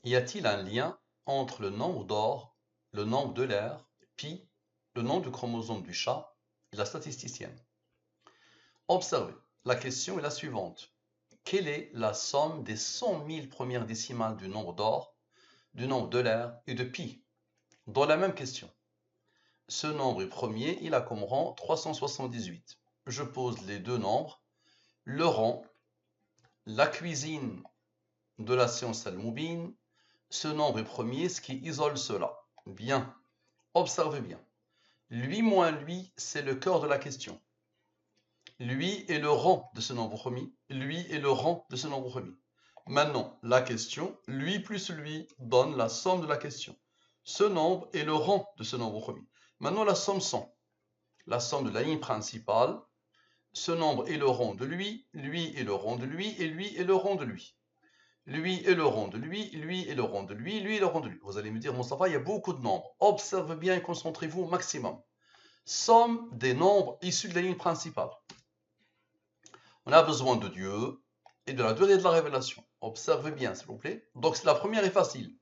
Y a-t-il un lien entre le nombre d'or, le nombre de l'air, pi, le nombre de chromosomes du chat et la statisticienne? Observez, la question est la suivante. Quelle est la somme des 100 000 premières décimales du nombre d'or, du nombre de l'air et de pi? Dans la même question. Ce nombre premier, il a comme rang 378. Je pose les deux nombres, le rang, la cuisine de la science al-Moubine, ce nombre premier, ce qui isole cela. Bien, observez bien. Lui moins lui, c'est le cœur de la question. Lui est le rang de ce nombre premier. Lui est le rang de ce nombre premier. Maintenant, la question, lui plus lui, donne la somme de la question. Ce nombre est le rang de ce nombre premier. Maintenant, la somme 100. La somme de la ligne principale. Ce nombre est le rang de lui est le rang de lui, et lui est le rang de lui. Lui est le rang de lui est le rang de lui est le rang de lui. Vous allez me dire, Moustapha, il y a beaucoup de nombres. Observez bien et concentrez-vous au maximum. Somme des nombres issus de la ligne principale. On a besoin de Dieu et de la durée de la révélation. Observez bien, s'il vous plaît. Donc, la première est facile.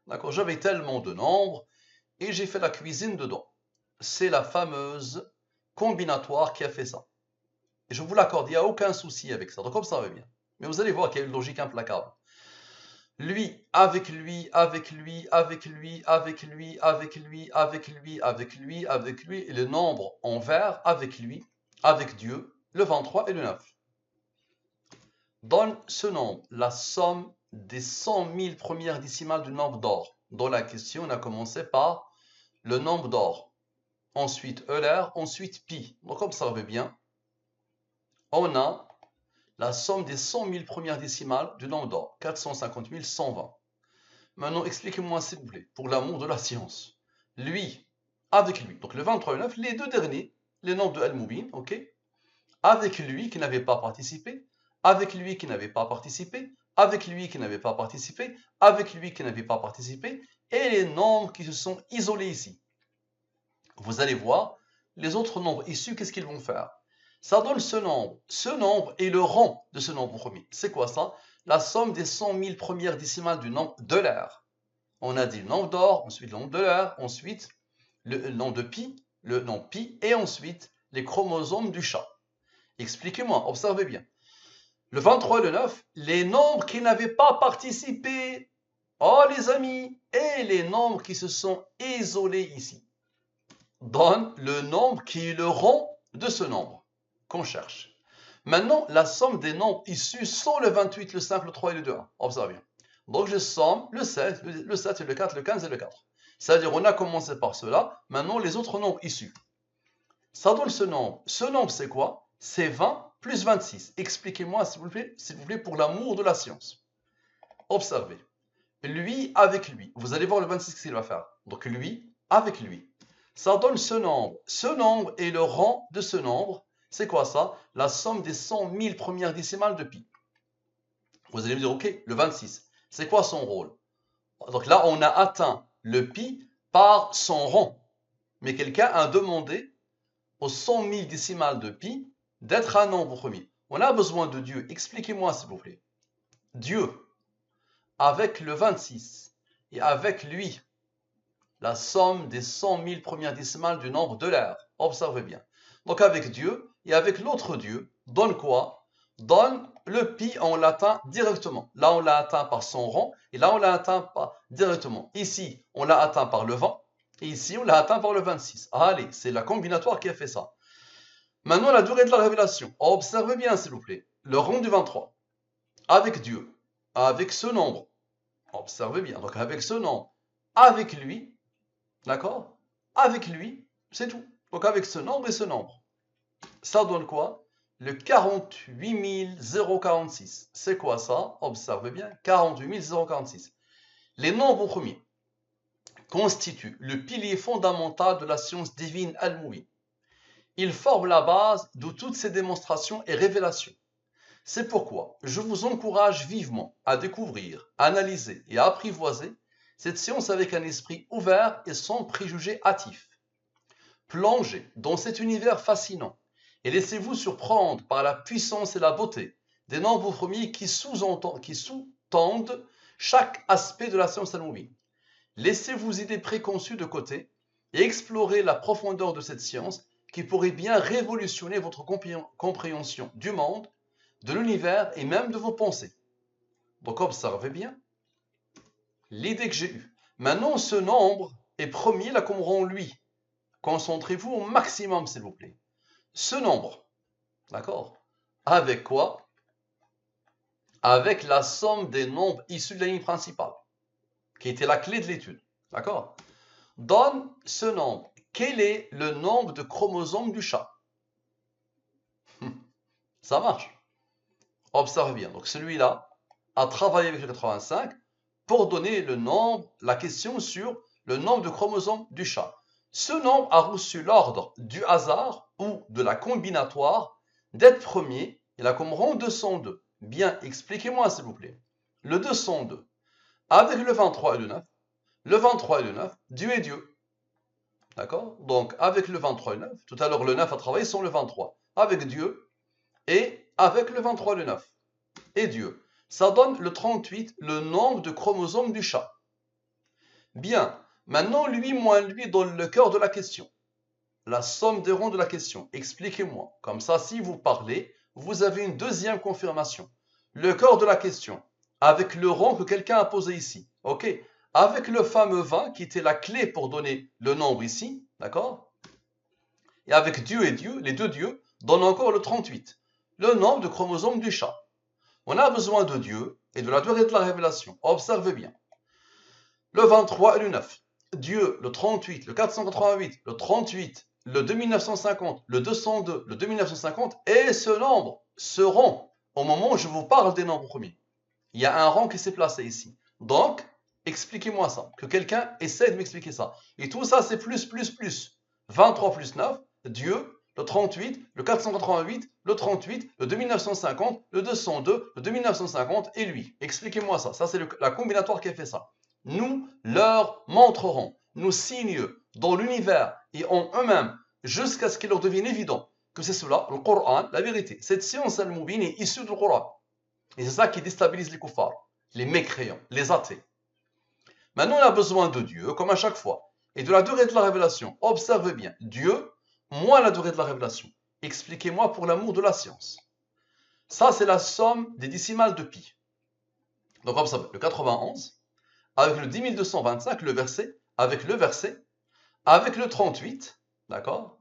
D'accord? J'avais tellement de nombres et j'ai fait la cuisine dedans. C'est la fameuse combinatoire qui a fait ça. Et je vous l'accorde, il n'y a aucun souci avec ça. Donc, observez bien. Mais vous allez voir qu'il y a une logique implacable. Lui, avec lui, avec lui, avec lui, avec lui, avec lui, avec lui, avec lui, avec lui, et le nombre en vert avec lui, avec Dieu, le 23 et le 9. Donne ce nombre la somme des 100 000 premières décimales du nombre d'or. Dans la question, on a commencé par le nombre d'or. Ensuite Euler, ensuite pi. Donc observez bien. On a la somme des 100 000 premières décimales du nombre d'or. 450 120. Maintenant, expliquez-moi s'il vous plaît, pour l'amour de la science. Lui, avec lui. Donc le 23 et le 9, les deux derniers, les nombres de Al-Moubin, ok? Avec lui qui n'avait pas participé, avec lui qui n'avait pas participé, avec lui qui n'avait pas participé, avec lui qui n'avait pas participé, et les nombres qui se sont isolés ici. Vous allez voir, les autres nombres issus, qu'est-ce qu'ils vont faire? Ça donne ce nombre. Ce nombre est le rang de ce nombre premier. C'est quoi ça? La somme des 100 000 premières décimales du nombre de l'air. On a dit le nombre d'or, ensuite le nombre de l'air, ensuite le nombre de pi, le nombre pi, et ensuite les chromosomes du chat. Expliquez-moi, observez bien. Le 23 et le 9, les nombres qui n'avaient pas participé. Oh les amis, et les nombres qui se sont isolés ici donnent le nombre qui est le rang de ce nombre qu'on cherche. Maintenant, la somme des nombres issus sont le 28, le 5, le 3 et le 2. Observez bien. Donc je somme le 7, le 7 et le 4, le 15 et le 4. C'est-à-dire on a commencé par cela, maintenant les autres nombres issus. Ça donne ce nombre. Ce nombre c'est quoi? C'est 20 plus 26. Expliquez-moi s'il vous plaît, pour l'amour de la science. Observez. Lui avec lui. Vous allez voir le 26 ce qu'il va faire. Donc lui avec lui. Ça donne ce nombre. Ce nombre est le rang de ce nombre. C'est quoi ça? La somme des 100 000 premières décimales de pi. Vous allez me dire, ok, le 26. C'est quoi son rôle? Donc là, on a atteint le pi par son rang. Mais quelqu'un a demandé aux 100 000 décimales de pi d'être un nombre premier. On a besoin de Dieu. Expliquez-moi, s'il vous plaît. Dieu, avec le 26, et avec lui, la somme des 100 000 premières décimales du nombre de l'air. Observez bien. Donc avec Dieu et avec l'autre Dieu, donne quoi? Donne le pi en latin directement. Là, on l'a atteint par son rang, et là, on l'a atteint pas directement. Ici, on l'a atteint par le 20, et ici, on l'a atteint par le 26. Allez, c'est la combinatoire qui a fait ça. Maintenant, la durée de la révélation. Observez bien, s'il vous plaît. Le rang du 23, avec Dieu, avec ce nombre. Observez bien. Donc avec ce nombre, avec lui, d'accord? Avec lui, c'est tout. Donc avec ce nombre et ce nombre. Ça donne quoi? Le 48 046. C'est quoi ça? Observez bien. 48 046. Les nombres premiers constituent le pilier fondamental de la science divine al-Moui. Ils forment la base de toutes ces démonstrations et révélations. C'est pourquoi je vous encourage vivement à découvrir, analyser et à apprivoiser cette science avec un esprit ouvert et sans préjugés hâtifs. Plongez dans cet univers fascinant et laissez-vous surprendre par la puissance et la beauté des nombres premiers qui sous-tendent chaque aspect de la science al-Moubine. Laissez vos idées préconçues de côté et explorez la profondeur de cette science qui pourrait bien révolutionner votre compréhension du monde, de l'univers et même de vos pensées. Donc observez bien l'idée que j'ai eue. Maintenant, ce nombre est premier là comme rend lui. Concentrez-vous au maximum, s'il vous plaît. Ce nombre, d'accord? Avec quoi? Avec la somme des nombres issus de la ligne principale, qui était la clé de l'étude. D'accord? Donne ce nombre. Quel est le nombre de chromosomes du chat? Ça marche. Observe bien. Donc celui-là a travaillé avec le 85 pour donner le nombre, la question sur le nombre de chromosomes du chat. Ce nombre a reçu l'ordre du hasard ou de la combinatoire d'être premier. Il a comme rang 202. Bien, expliquez-moi s'il vous plaît. Le 202, avec le 23 et le 9, le 23 et le 9, Dieu est Dieu. D'accord? Donc, avec le 23 et le 9, tout à l'heure le 9 a travaillé sur le 23. Avec Dieu et avec le 23 et le 9. Et Dieu. Ça donne le 38, le nombre de chromosomes du chat. Bien. Maintenant, lui moins lui donne le cœur de la question. La somme des ronds de la question. Expliquez-moi. Comme ça, si vous parlez, vous avez une deuxième confirmation. Le cœur de la question, avec le rond que quelqu'un a posé ici. OK? Avec le fameux 20 qui était la clé pour donner le nombre ici. D'accord? Et avec Dieu et Dieu, les deux dieux, donnent encore le 38. Le nombre de chromosomes du chat. On a besoin de Dieu et de la durée de la révélation. Observez bien. Le 23 et le 9. Dieu, le 38, le 488, le 38, le 2950, le 202, le 2950 et ce nombre seront au moment où je vous parle des nombres premiers. Il y a un rang qui s'est placé ici. Donc, expliquez-moi ça. Que quelqu'un essaie de m'expliquer ça. Et tout ça, c'est plus. 23 plus 9, Dieu, le 38, le 488, le 38, le 2950, le 202, le 2950 et lui. Expliquez-moi ça. Ça, c'est la combinatoire qui a fait ça. Nous leur montrerons nos signes dans l'univers et en eux-mêmes jusqu'à ce qu'il leur devienne évident que c'est cela, le Coran, la vérité. Cette science al-Moubine est issue du Coran. Et c'est ça qui déstabilise les kuffars, les mécréants, les athées. Maintenant, on a besoin de Dieu, comme à chaque fois, et de la durée de la révélation. Observez bien, Dieu, moins la durée de la révélation. Expliquez-moi pour l'amour de la science. Ça, c'est la somme des décimales de pi. Donc, observez, le 91, avec le 10225, le verset, avec le 38, d'accord,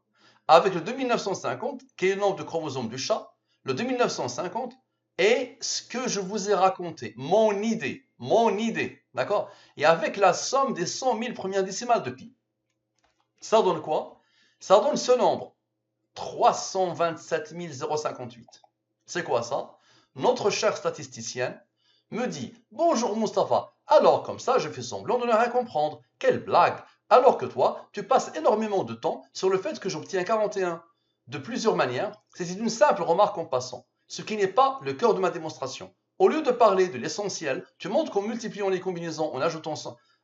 avec le 2950, qui est le nombre de chromosomes du chat, le 2950, et ce que je vous ai raconté, mon idée, d'accord, et avec la somme des 100 000 premières décimales de pi. Ça donne quoi? Ça donne ce nombre, 327 058. C'est quoi ça? Notre chère statisticienne me dit « Bonjour Mustapha, alors comme ça je fais semblant de ne rien comprendre. Quelle blague! Alors que toi, tu passes énormément de temps sur le fait que j'obtiens 41. De plusieurs manières, c'est une simple remarque en passant, ce qui n'est pas le cœur de ma démonstration. Au lieu de parler de l'essentiel, tu montres qu'en multipliant les combinaisons, en ajoutant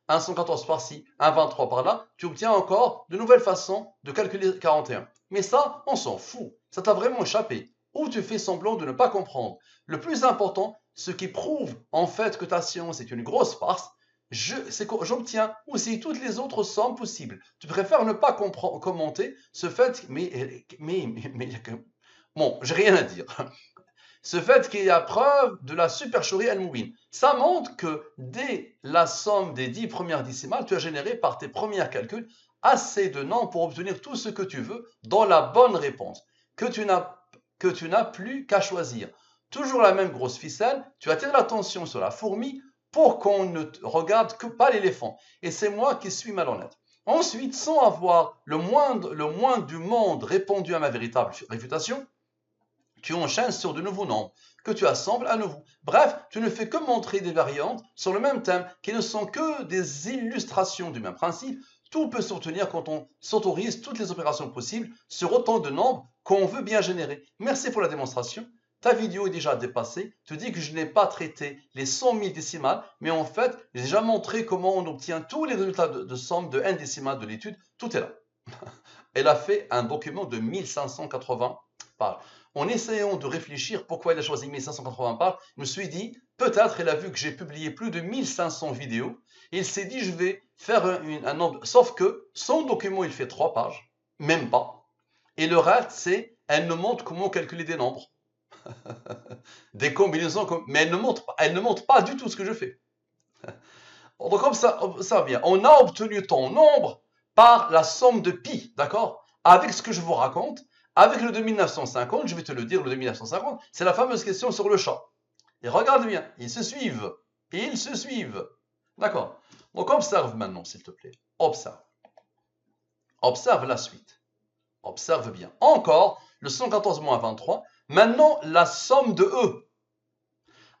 un 114 par-ci, un 23 par-là, tu obtiens encore de nouvelles façons de calculer 41. Mais ça, on s'en fout. Ça t'a vraiment échappé. Ou tu fais semblant de ne pas comprendre. Le plus important, ce qui prouve en fait que ta science est une grosse farce, c'est que j'obtiens aussi toutes les autres sommes possibles. Tu préfères ne pas commenter ce fait, bon, j'ai rien à dire. Ce fait qu'il y a preuve de la supercherie al-Moubine. Ça montre que dès la somme des 10 premières décimales, tu as généré par tes premiers calculs assez de nombres pour obtenir tout ce que tu veux dans la bonne réponse, que tu n'as plus qu'à choisir. Toujours la même grosse ficelle, tu attires l'attention sur la fourmi pour qu'on ne regarde que pas l'éléphant. Et c'est moi qui suis malhonnête. Ensuite, sans avoir le moindre du monde répondu à ma véritable réfutation, tu enchaînes sur de nouveaux nombres que tu assembles à nouveau. Bref, tu ne fais que montrer des variantes sur le même thème qui ne sont que des illustrations du même principe. Tout peut s'obtenir quand on s'autorise toutes les opérations possibles sur autant de nombres qu'on veut bien générer. Merci pour la démonstration. Ta vidéo est déjà dépassée. Tu dis que je n'ai pas traité les 100 000 décimales, mais en fait, j'ai déjà montré comment on obtient tous les résultats de somme de n décimales de l'étude. Tout est là. Elle a fait un document de 1580 pages. En essayant de réfléchir pourquoi elle a choisi 1580 pages, je me suis dit, Peut-être il a vu que j'ai publié plus de 1500 vidéos. Il s'est dit, je vais faire un nombre. Sauf que son document, il fait 3 pages, même pas. Et le reste, c'est, elle nous montre comment calculer des nombres. Des combinaisons, mais elle ne montre pas du tout ce que je fais. Donc comme ça vient. On a obtenu ton nombre par la somme de pi, d'accord? Avec ce que je vous raconte, avec le 2950, je vais te le dire, le 2950, c'est la fameuse question sur le chat. Et regarde bien, ils se suivent. Ils se suivent. D'accord? Donc observe maintenant, s'il te plaît. Observe. Observe la suite. Observe bien. Encore, le 114 moins 23. Maintenant, la somme de E.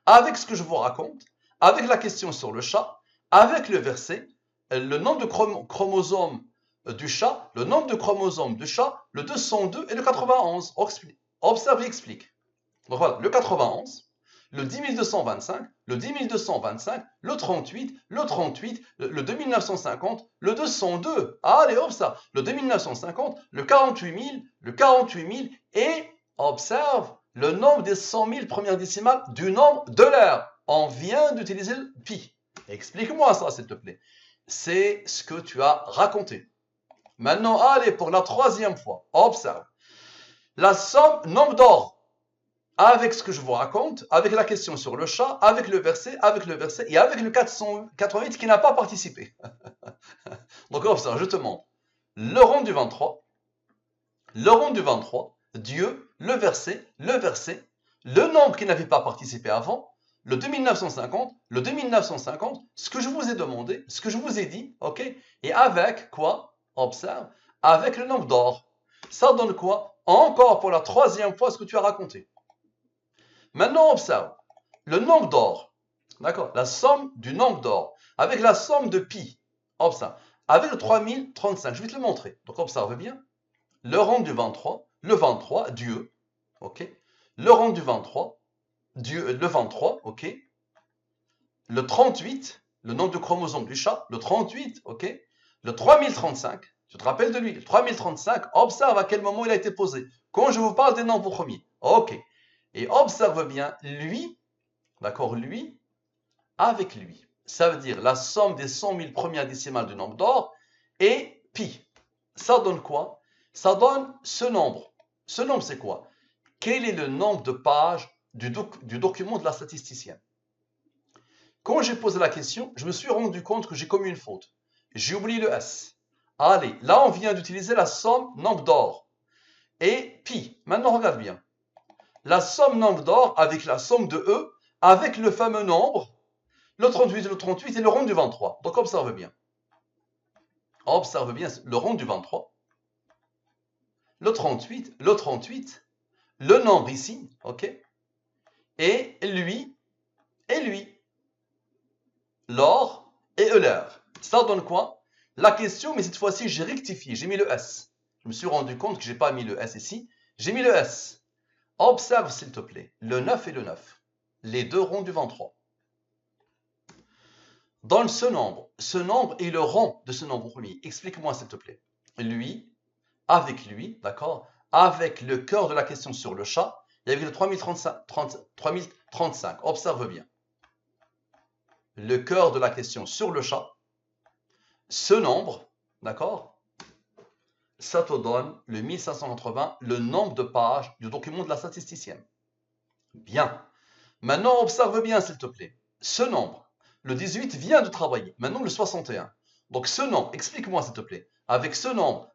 Avec ce que je vous raconte, avec la question sur le chat, avec le verset, le nombre de chromosomes du chat, le nombre de chromosomes du chat, le 202 et le 91. Observe et explique. Donc voilà, le 91, le 10225, le 10225, le 38, le 38, le 2950, le 202. Allez, observe. Le 2950, le 48 000, le 48 000 et observe le nombre des 100 000 premières décimales du nombre de l'heure. On vient d'utiliser le pi. Explique-moi ça, s'il te plaît. C'est ce que tu as raconté. Maintenant, allez, pour la 3e fois, observe. La somme, nombre d'or, avec ce que je vous raconte, avec la question sur le chat, avec le verset et avec le 488 qui n'a pas participé. Donc, observe, je te montre. Le rond du 23, le rond du 23, Dieu, le verset, le nombre qui n'avait pas participé avant, le 2950, le 2950, ce que je vous ai demandé, ce que je vous ai dit, ok? Et avec quoi? Observe, avec le nombre d'or. Ça donne quoi? Encore pour la 3e fois ce que tu as raconté. Maintenant, observe, le nombre d'or, d'accord? La somme du nombre d'or, avec la somme de pi, observe, avec le 3035, je vais te le montrer. Donc, observe bien. Le rond du 23, le 23, Dieu, ok? Le rond du 23, Dieu, le 23, ok? Le 38, le nombre de chromosomes du chat, le 38, ok? Le 3035, tu te rappelles de lui, le 3035, observe à quel moment il a été posé. Quand je vous parle des nombres premiers, ok? Et observe bien, lui, d'accord, lui, avec lui. Ça veut dire la somme des 100 000 premières décimales du nombre d'or et pi. Ça donne quoi? Ça donne ce nombre. Ce nombre, c'est quoi? Quel est le nombre de pages du document de la statisticienne? Quand j'ai posé la question, je me suis rendu compte que j'ai commis une faute. J'ai oublié le S. Allez, là, on vient d'utiliser la somme nombre d'or et pi. Maintenant, regarde bien. La somme nombre d'or avec la somme de E, avec le fameux nombre, le 38 et le rond du 23. Donc, observe bien. Observe bien le rond du 23, le 38, le nombre ici, ok? Et lui, l'or et l'heure. Ça donne quoi? La question, mais cette fois-ci, j'ai rectifié, j'ai mis le S. Je me suis rendu compte que je n'ai pas mis le S ici, j'ai mis le S. Observe, s'il te plaît, le 9 et le 9, les deux ronds du 23. Dans ce nombre est le rond de ce nombre premier. Explique-moi, s'il te plaît. Lui, d'accord, avec le cœur de la question sur le chat, il y avait le 3035. Observe bien. Le cœur de la question sur le chat, ce nombre, d'accord, ça te donne le 1580, le nombre de pages du document de la statisticienne. Bien. Maintenant, observe bien, s'il te plaît. Ce nombre, le 18 vient de travailler. Maintenant, le 61. Donc, ce nombre, explique-moi, s'il te plaît. Avec ce nombre,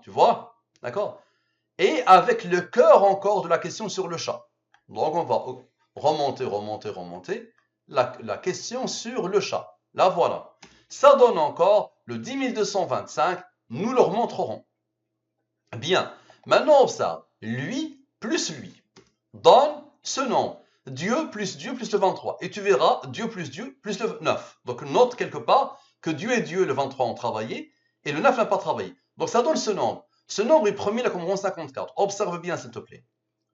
tu vois? D'accord? Et avec le cœur encore de la question sur le chat. Donc, on va remonter. La question sur le chat. La voilà. Ça donne encore le 10 225. Nous le remonterons. Bien. Maintenant, observe. Lui plus lui donne ce nombre. Dieu plus le 23. Et tu verras Dieu plus le 9. Donc note quelque part que Dieu et Dieu, le 23, ont travaillé et le 9 n'a pas travaillé. Donc ça donne ce nombre. Ce nombre est premier là comme rond 54. Observe bien, s'il te plaît.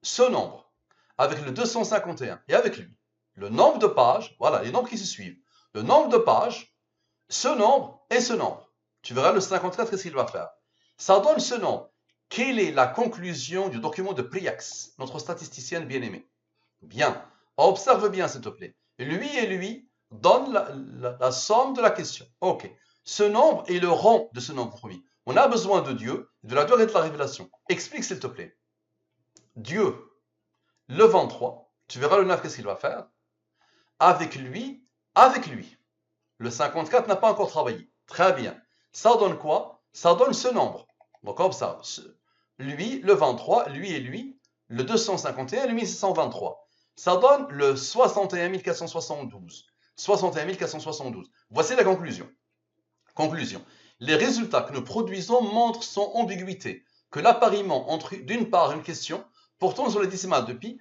Ce nombre, avec le 251 et avec lui, le nombre de pages, voilà, les nombres qui se suivent. Le nombre de pages, ce nombre et ce nombre. Tu verras le 54, qu'est-ce qu'il va faire? Ça donne ce nombre. Quelle est la conclusion du document de Priax, notre statisticienne bien-aimée? Bien. Observe bien, s'il te plaît. lui et lui donnent la somme de la question. Ok. Ce nombre est le rang de ce nombre premier. On a besoin de Dieu, de la durée de la révélation. Explique s'il te plaît. Dieu, le 23, tu verras le 9, qu'est-ce qu'il va faire? Avec lui. Le 54 n'a pas encore travaillé. Très bien. Ça donne quoi? Ça donne ce nombre. Donc comme ça, lui, le 23, lui et lui, le 251, le 1623. Ça donne le 61 472. 61 472. Voici la conclusion. Conclusion. Les résultats que nous produisons montrent sans ambiguïté que l'appariement entre d'une part une question portant sur les décimales de pi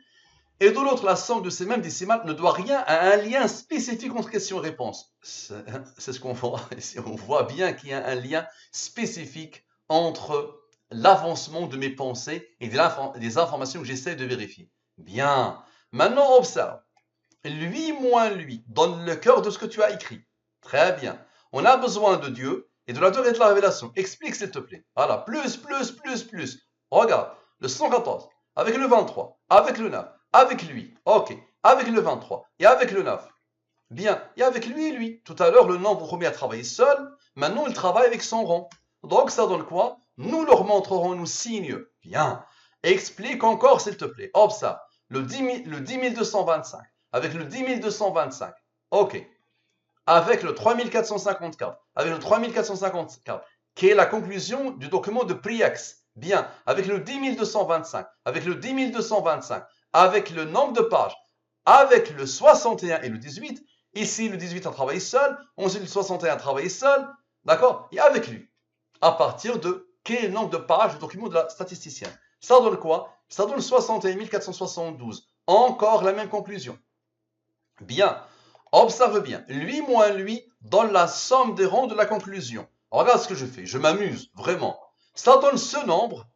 et de l'autre la somme de ces mêmes décimales ne doit rien à un lien spécifique entre question et réponse. C'est ce qu'on voit ici. On voit bien qu'il y a un lien spécifique entre l'avancement de mes pensées et des informations que j'essaie de vérifier. Bien. Maintenant, observe. Lui moins lui donne le cœur de ce que tu as écrit. Très bien. On a besoin de Dieu et de la durée de la révélation. Explique s'il te plaît. Voilà. Plus. Regarde. Le 114 avec le 23, avec le 9, avec lui. Ok. Avec le 23 et avec le 9. Bien. Et avec lui et lui. Tout à l'heure, le nombre premier a travaillé seul. Maintenant, il travaille avec son rang. Donc, ça donne quoi? Nous leur montrerons nos signes. Bien. Explique encore s'il te plaît. Observe. Le 10 225. Avec le 10 225. Ok. Avec le 3454. Avec le 3454. Qui est la conclusion du document de Priax. Bien. Avec le 10 225. Avec le 10 225. Avec le nombre de pages. Avec le 61 et le 18. Ici, le 18 a travaillé seul. Ensuite, le 61 a travaillé seul. D'accord? Et avec lui. À partir de quel nombre de pages du document de la statisticienne. Ça donne quoi? Ça donne 61 472. Encore la même conclusion. Bien. Observe bien. Lui moins lui donne la somme des rangs de la conclusion. Regarde ce que je fais. Je m'amuse, vraiment. Ça donne ce nombre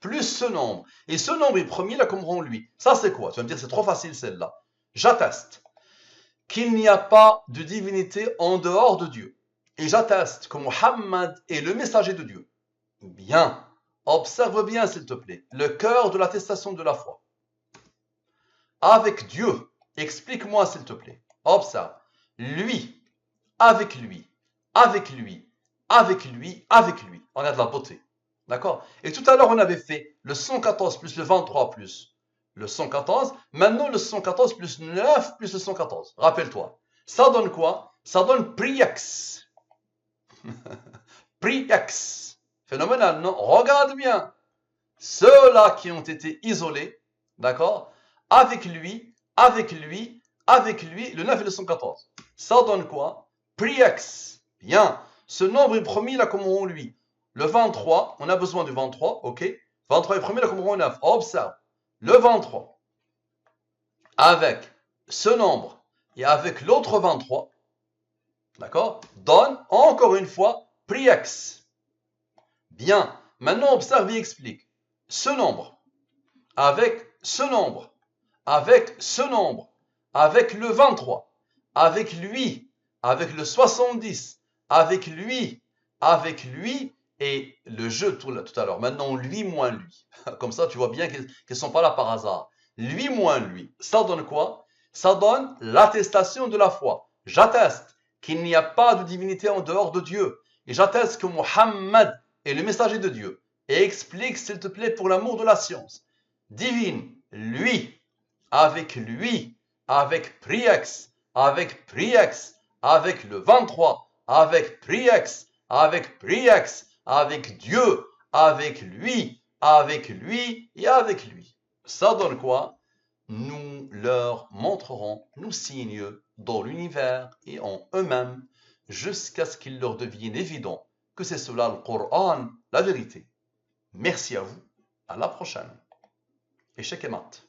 plus ce nombre. Et ce nombre est premier là comme rang lui. Ça c'est quoi? Tu vas me dire c'est trop facile celle-là. J'atteste qu'il n'y a pas de divinité en dehors de Dieu. Et j'atteste que Muhammad est le messager de Dieu. Bien. Observe bien s'il te plaît. Le cœur de l'attestation de la foi. Avec Dieu. Explique-moi s'il te plaît. Observe. Lui, avec lui, avec lui, avec lui, avec lui. On a de la beauté. D'accord? Et tout à l'heure, on avait fait le 114 plus le 23 plus le 114. Maintenant, le 114 plus 9 plus le 114. Rappelle-toi. Ça donne quoi? Ça donne Priax. Priax. Phénoménal, non? Regarde bien. Ceux-là qui ont été isolés, d'accord? Avec lui, avec lui, avec lui, le 9 et le 114. Ça donne quoi? Priax. Bien. Ce nombre est premier là comme on lui. Le 23, on a besoin du 23, ok? 23 est premier là comme on 9. Observe. Le 23 avec ce nombre et avec l'autre 23, d'accord? Donne encore une fois Priax. Bien. Maintenant, observe et explique. Ce nombre avec ce nombre, avec ce nombre, avec le 23, avec lui, avec le 70, avec lui, et le jeu tout à l'heure. Maintenant, lui moins lui. Comme ça, tu vois bien qu'ils ne sont pas là par hasard. Lui moins lui. Ça donne quoi? Ça donne l'attestation de la foi. J'atteste qu'il n'y a pas de divinité en dehors de Dieu. Et j'atteste que Muhammad est le messager de Dieu. Et explique, s'il te plaît, pour l'amour de la science. Divine, lui, avec Priax, avec le 23, avec Priax, avec Dieu, avec lui et avec lui. Ça donne quoi? Nous leur montrerons nos signes dans l'univers et en eux-mêmes jusqu'à ce qu'il leur devienne évident que c'est cela le Coran, la vérité. Merci à vous. À la prochaine. Échec et mat.